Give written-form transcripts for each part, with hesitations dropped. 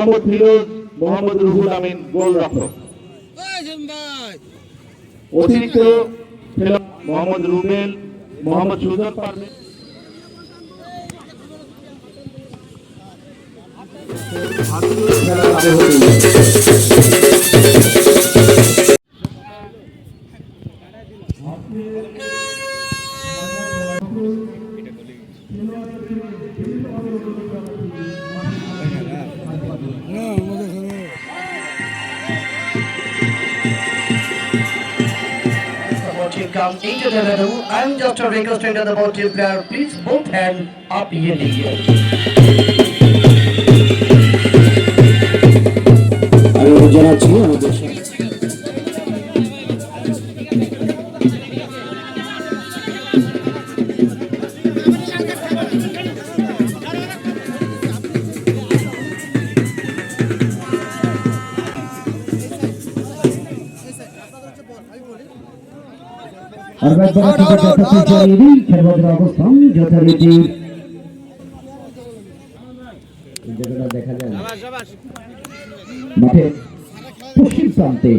মোহাম্মদ ফিরোজ, মোহাম্মদ রুহুল আমিন গোলরক্ষক। অতিরিক্ত খেলোয়াড় Mohammad Rubel, Mohammad Sujan Parvez. Come into the middle. I'm just requesting to the ball team player, please both hand up in the air. আমি জানাচ্ছি আমাদের অবস্থান যথারীতি দেখা যায় মাঠে পশ্চিম প্রান্তে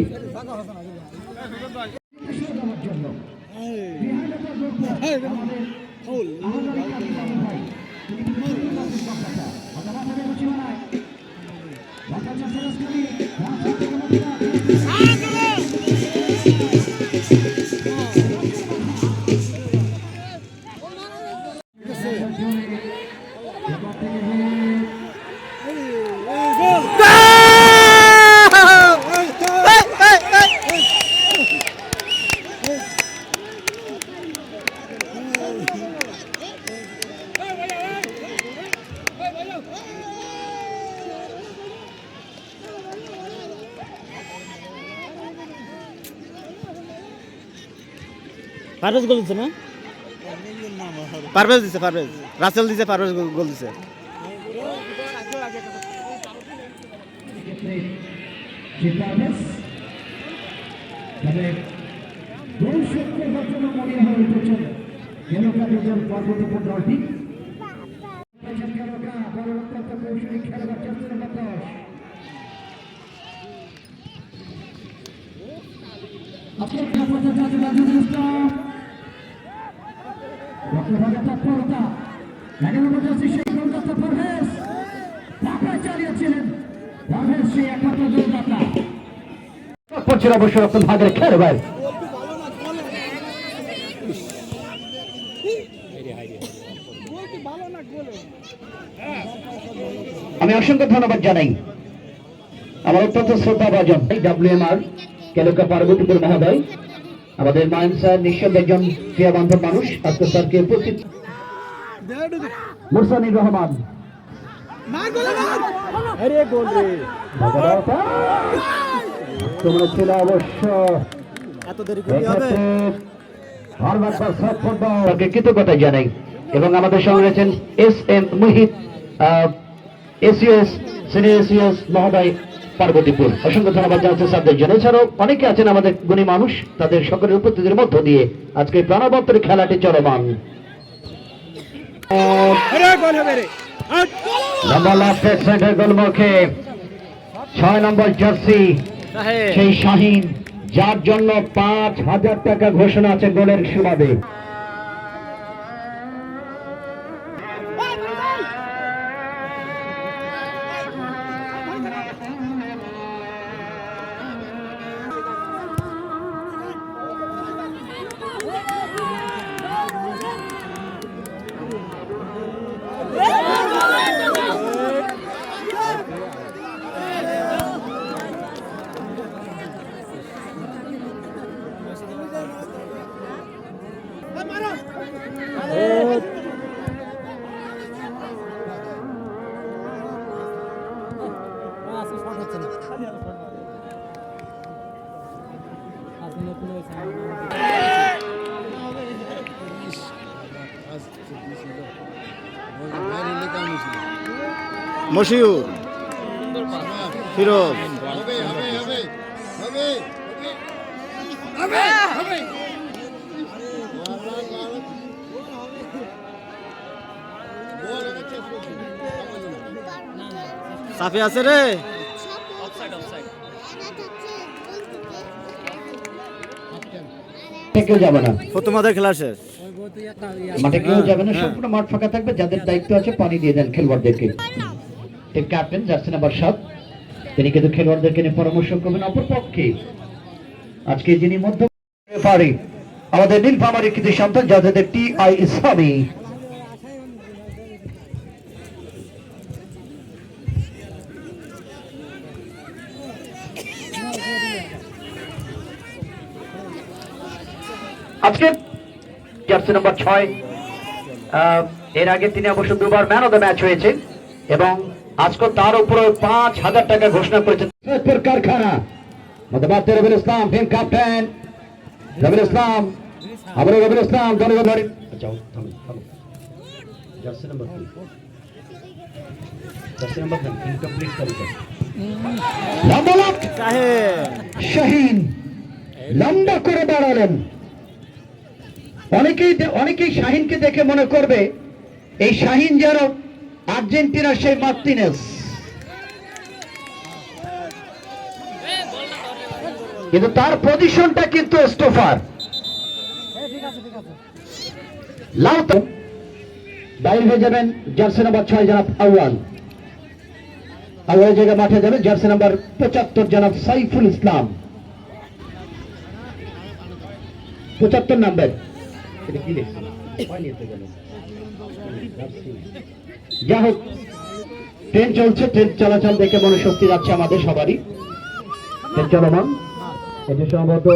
পারভেজ গোল দিছে না? পারভেজ দিছে, পারভেজ রাসেল দিছে, পারভেজ গোল দিছে। অবশ্য ভাগের খেলবার আমি অসংখ্য ধন্যবাদ জানাই আমার অত্যন্ত শ্রদ্ধাভাজন WMR কেলকা পার্বতীপুর মহোদয়, আমাদের মাইন স্যার নিঃসন্দেহে একজন ক্রিয়া বান্ধব মানুষ। আজকে স্যারকে উপস্থিত মুরসানির রহমান তোমরা ছিল অবশ্য কৃতজ্ঞতা জানাই এবং আমাদের সঙ্গে রয়েছেন SM মুহিত সিনিয়র মহোদয় পার্বতীপুর। অসংখ্য ধন্যবাদ জানাচ্ছি স্যারদের জন্য। এছাড়াও অনেকে আছেন আমাদের গুণী মানুষ, তাদের সকলের উপস্থিতির মধ্য দিয়ে আজকে প্রাণবন্তর খেলাটি চলমান। গোলমুখে 6 নম্বর জার্সি সেই শাহিন, যার জন্য 5,000 টাকা ঘোষণা আছে গোলের সুবাদে। মশিউর ফিরোজ সাফি আছে রে। কেউ যাবে না, প্রথমাদের খেলা শেষ। মাঠে কেউ যাবে না, সম্পূর্ণ মাঠ ফাঁকা থাকবে। যাদের দায়িত্ব আছে পানি দিয়ে দেন খেলোয়াড়দেরকে। টিম ক্যাপ্টেন জার্সি নাম্বার 7 তিনি কিন্তু খেলোয়াড়দেরকে নিয়ে পরামর্শ করবেন। অপরপক্ষে আজকে যিনি মধ্য রেফারি আমাদের নীলফামারীর কৃতি সন্তান যাদের টি.আই. ইসলামী। আজকে জার্সি নাম্বার 6 এর আগে তিনি অবশ্য দুবার ম্যান অফ দ্য ম্যাচ হয়েছে এবং আজকে তার উপরে 5,000 টাকা ঘোষণা করেছেন কারখানা মধ্যবাদ রবিউল ইসলাম টিম ক্যাপ্টেন রবিউল ইসলাম আবার রবিউল ইসলাম দলের ধরে যাও jersey number 3 jersey number 3 incomplete তালিকা লম্বা লাফ শাহিন লম্বা করে দাঁড়ালেন। অনেকেই শাহিনকে দেখে মনে করবে এই শাহিন যেন আর্জেন্টিনার সেই মার্টিনেজ, কিন্তু তার পজিশনটা কিন্তু স্টোফার। লাউতো বাইরে হয়ে যাবেন জার্সি নাম্বার 6 জনাব আউয়াল। আউয়ালের জায়গায় মাঠে যাবেন জার্সি নাম্বার 75 জনাব সাইফুল ইসলাম। 75 নাম্বার যা হোক, ট্রেন চলছে, ট্রেন চলাচল দেখে মনে স্বস্তি যাচ্ছে আমাদের সবারই। ট্রেন চলমান, এটি সম্ভবত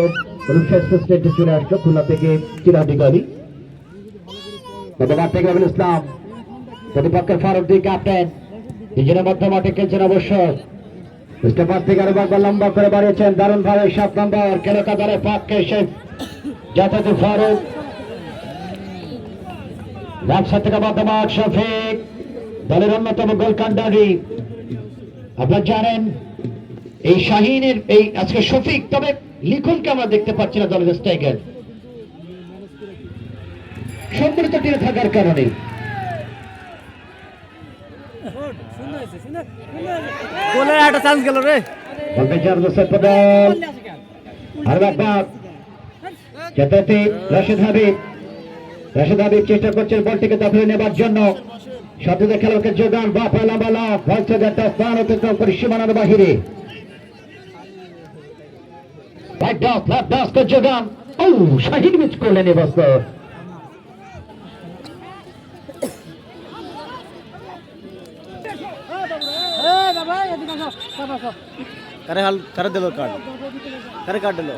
রূপসা এক্সপ্রেস ট্রেনটি চলে আসলো খুলনা থেকে চিরাহাটি গাড়ি। মাঠ থেকে রবিউল ইসলাম, প্রতিপক্ষের ফারুকদ্দিন ক্যাপ্টেন, নিজের মধ্যে মাঠে খেলছেন অবশ্য। স্টেপার থেকে আরো একবার লম্বা করে বাড়িয়েছেন দারুণ ভাবে 7 নম্বর কেলকাতারে পাককে এসে যাতে ফারুক ব্যবসা থেকে বর্তমান শফিক দলের অন্যতম গোলকান্ডারি। আপনারা জানেন এই শাহিনের এই আজকে শফিক, তবে লিখনকে আমরা দেখতে পাচ্ছি না দলের স্ট্রাইকার সম্মিলিত টিমে থাকার কারণে। গোলের একটা চান্স গেল রে। আর একবার যাতে রাশেদ হাবিব চেষ্টা করছেন বলটিকে দখলে নেবার জন্য। সদ্য খেলোয়াড়কে যোগান বাফা লম্বা লাভ ভালছে একটা স্থান অতিক্রম করে সীমানার বাহিরে। যোগান ও শাহিন মিস করলেন এবছর। কারে দিল কার্ড? কারে কার্ড দিল?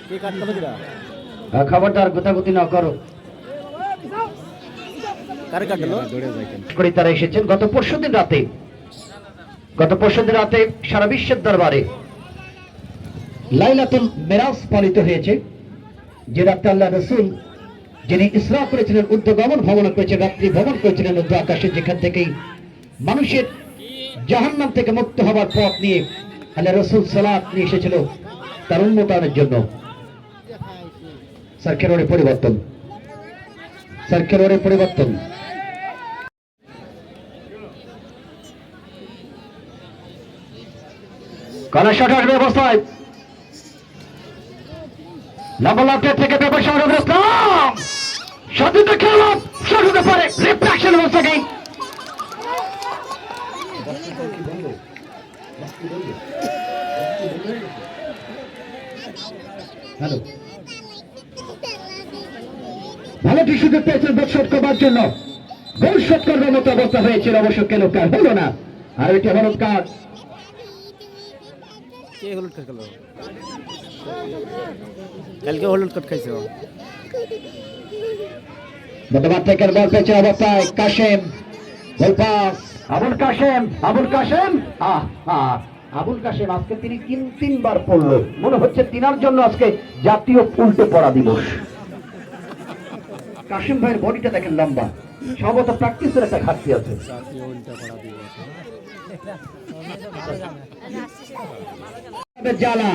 কি কার্ড দিল কিরা? খবরদার গুতাগুতি না করো। কারে কার্ড দিল? করে তারা এসেছেন গত পরশুদিন রাতে সারা বিশ্বের দরবারে লাইলাতুল মিরাজ পালিত হয়েছে, যে রাতে আল্লাহ রাসূল যিনি ইসরা করেছিলেন, ঊর্ধ্বগমন ভ্রমণ করেছেন, রাত্রি ভ্রমণ করেছিলেন ঊর্ধ্ব আকাশে, যেখান থেকেই মানুষের জাহান্নাম থেকে মুক্ত হবার পথ নিয়ে আল্লাহ রাসূল সালাত নিয়ে এসেছিল তার উন্নয়নের জন্য। সার্কেলের পরিবর্তন কলা শট আসবে অবস্থায় লাম্বালাটের থেকে ব্যবসা রবিউল ইসলাম সতীর্থ খেলা শট হতে পারে। Reflection once again। হ্যালো, ভালো সুযোগ পেয়েছেন গোল শট করবার জন্য। গোল শট করবার মতো অবস্থা হয়েছিল, অবশ্য কেন কার হলো না। আর এটি হলুদ কার্ড। কে হলুদ কার্ড খেলো? কালকে হলুদ কার্ড খাইছে। বর্তমান থেকে বল পেয়েছে অবস্থায় কাশেম, গোল পাস আবুল কাশেম। আবুল কাশেম আজকে তিনি 3বার পড়লো, মনে হচ্ছে তিনার জন্য আজকে জাতীয় উল্টে পড়া দিবস। কাশেম ভাইয়ের বডিটা দেখেন লম্বা, সম্ভবত প্র্যাকটিসের একটা ঘাটতি আছে। জ্বালা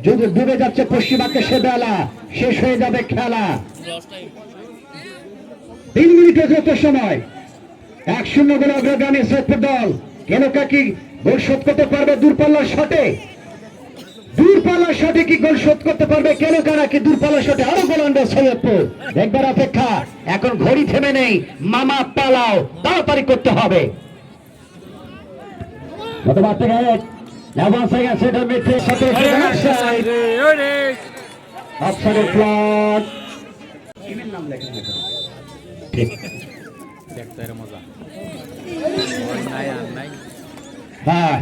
যদি ডুবে যাচ্ছে পশ্চিমাকে, সে বেলা শেষ হয়ে যাবে খেলা। 3 মিনিটের যত সময় 1-0 গোলে অগ্রগামী সৈয়দপুর দল। কেনকা কি গোল শোধ করতে পারবে দূরপাল্লার শটে? দূরপাল্লার শটে কি গোল শোধ করতে পারবে কেনকা, নাকি দূরপাল্লার শটে আরো গোল আনবে সৈয়দপুর? একবার অপেক্ষা, এখন ঘড়ি থেমে নেই, মামা পালাও, তাড়াতাড়ি করতে হবে। গতবার থেকে সেটার মিথ্যে সাথে অফসাইডের ফ্ল্যাগ। টিমের নাম লেখা আছে। ঠিক। হ্যাঁ,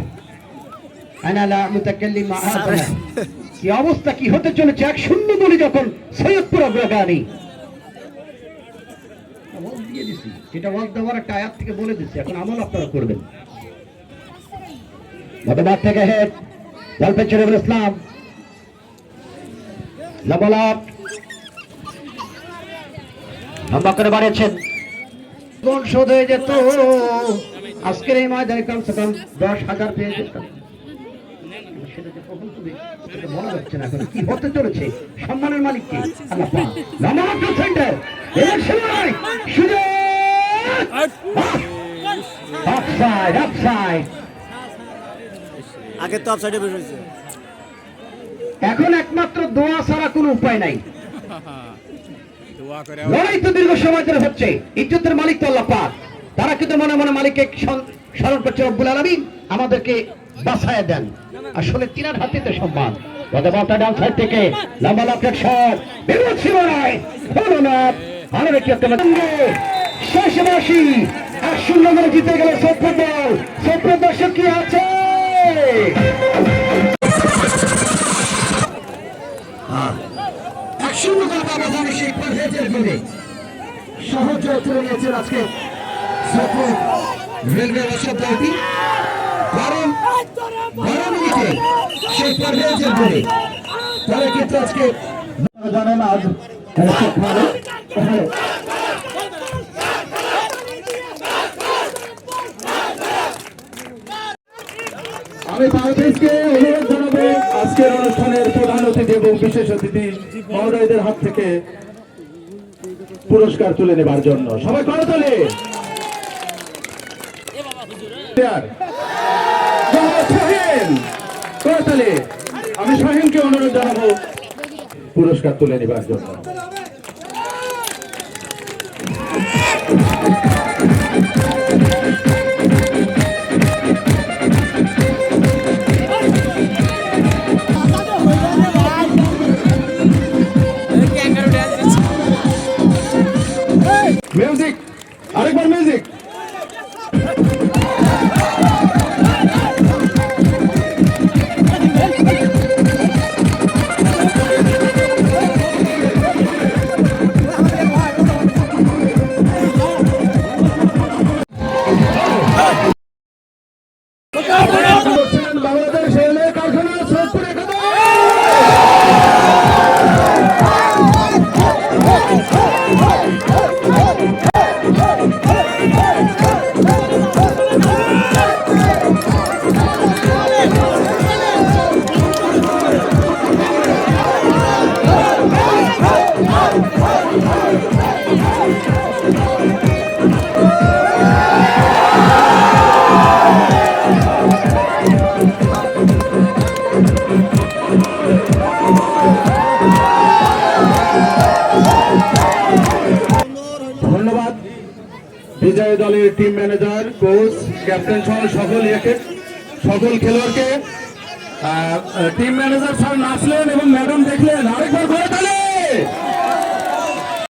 আনা লা মুতাকাল্লিম মা হাযা। কি অবস্থা কি হতে চলেছে? 1-0 গোলে যখন সৈয়দপুর অগ্রগামী। আমল দিয়ে দিছি, যেটা ওয়াজ দেওয়ার একটা আয়াত থেকে বলে দিচ্ছি, এখন আমল আপনারা করবেন। গতবার থেকে হেড জলপেন শরীফুল ইসলাম লাবলাপ লম্বা করে বাড়িয়েছেন। গোল শোধ হয়ে যেত আজকের এই ময়দানে, কমসে কম 10,000 পেয়ে যেতাম। সেটা যে কখন তুমি সেটা বলা যাচ্ছে না। এখন কি হতে চলেছে? সম্মানের মালিক কে? আল্লাহ পাক। লামাকা সেন্টার ইলেকশন রাইট সুযোগ, অফসাইড অফসাইড। আগে তো অফসাইডে বের হয়েছে। এখন একমাত্র দোয়া ছাড়া কোনো উপায় নাই। লড়াই তো দীর্ঘ সময় ধরে হচ্ছে। ইজ্জতের মালিক তো আল্লাহ পাক। তারা কিন্তু মনে মনে মালিককে স্মরণ করছে, রব্বুল আলামিন আমাদেরকে বাঁচায় দেন। আসলে তিনার হাতেতে সম্মান। গতবারটা ডান সাইড থেকে লম্বা লকেট শট, বিরোধ সীমানায় ফলনাথ আরো একটি শেষ বাসি 1-0 গোলে জিতে গেল সৈয়দপুর দল। সৈয়দপুর দর্শক কি আছে? সহজ চলে গিয়েছেন আজকে রেলওয়ে রসদ দলটি। গরম মিনিটে সেই পর্যায়ের বলে তারা কিন্তু আজকে জানেন আজ আমি বাংলাদেশকে অনুরোধ জানাবো আজকের অনুষ্ঠানের প্রধান অতিথি এবং বিশেষ অতিথি মহোদয়দের হাত থেকে পুরস্কার তুলে নেবার জন্য। সবাই করতালি। করতালি। আমি শাহিনকে অনুরোধ জানাবো পুরস্কার তুলে নেবার জন্য। মিউজিক, আরেকবার মিউজিক। বাংলাদেশ রেলওয়ে কারখানা সৈয়দপুরে ধন্যবাদ বিজয়ী দলের টিম ম্যানেজার, কোচ, ক্যাপ্টেন সহ সকল খেলোয়াড়কে। টিম ম্যানেজার স্যার নাচলেন এবং ম্যাডাম দেখলেন। আরেকবার করে তালে।